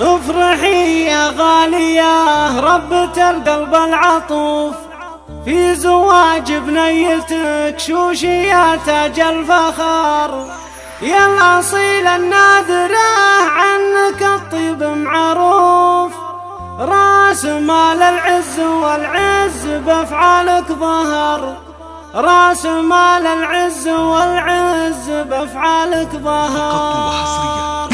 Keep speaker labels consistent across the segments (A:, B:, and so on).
A: افرحي يا غالية ربة القلب العطوف، في زواج بنيتك شوشي يا تاج الفخر، يا الأصيلة النادرة عنك الطيب معروف، راس مال العز والعز بأفعالك ظهر، راس مال العز والعز بأفعالك ظهر.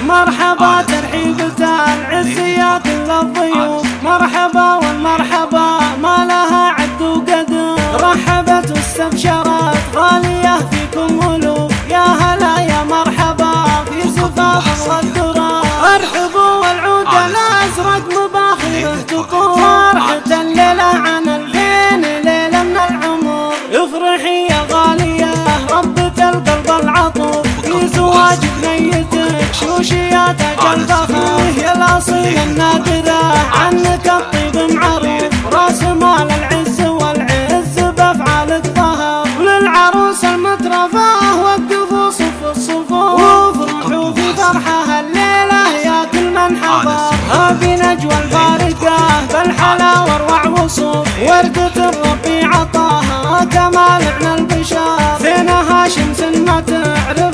A: مرحبا ترحيبة العز يا كل الضيوف، مرحبا والمرحبا ما لها عد وقدر، رحبت واستبشرت غالية فيكم ألوف، يا هلا يا مرحبا في زفاف والدرا، ارحبوا والعود الازرق مباخره تطوف، فرحة الليلة عن الحين ليلة من العمر، افرحي يا غالية ربة القلب العطوف، في زواج بنيتك شوشي يا تاج الفخر، يا الأصيلة النادرة عنك الطيب معروف، راس مال العز والعز بأفعالك ظهر، وللعروس المترفة وقفوا صف الصفوف، وافرحوا في فرحها الليلة يا كل من حضر، هذه نجوى الفارقة بالحلا واروع وصوف، وردة الربيع عطاها كمال عن البشر، زينة هاشم سنة تعرف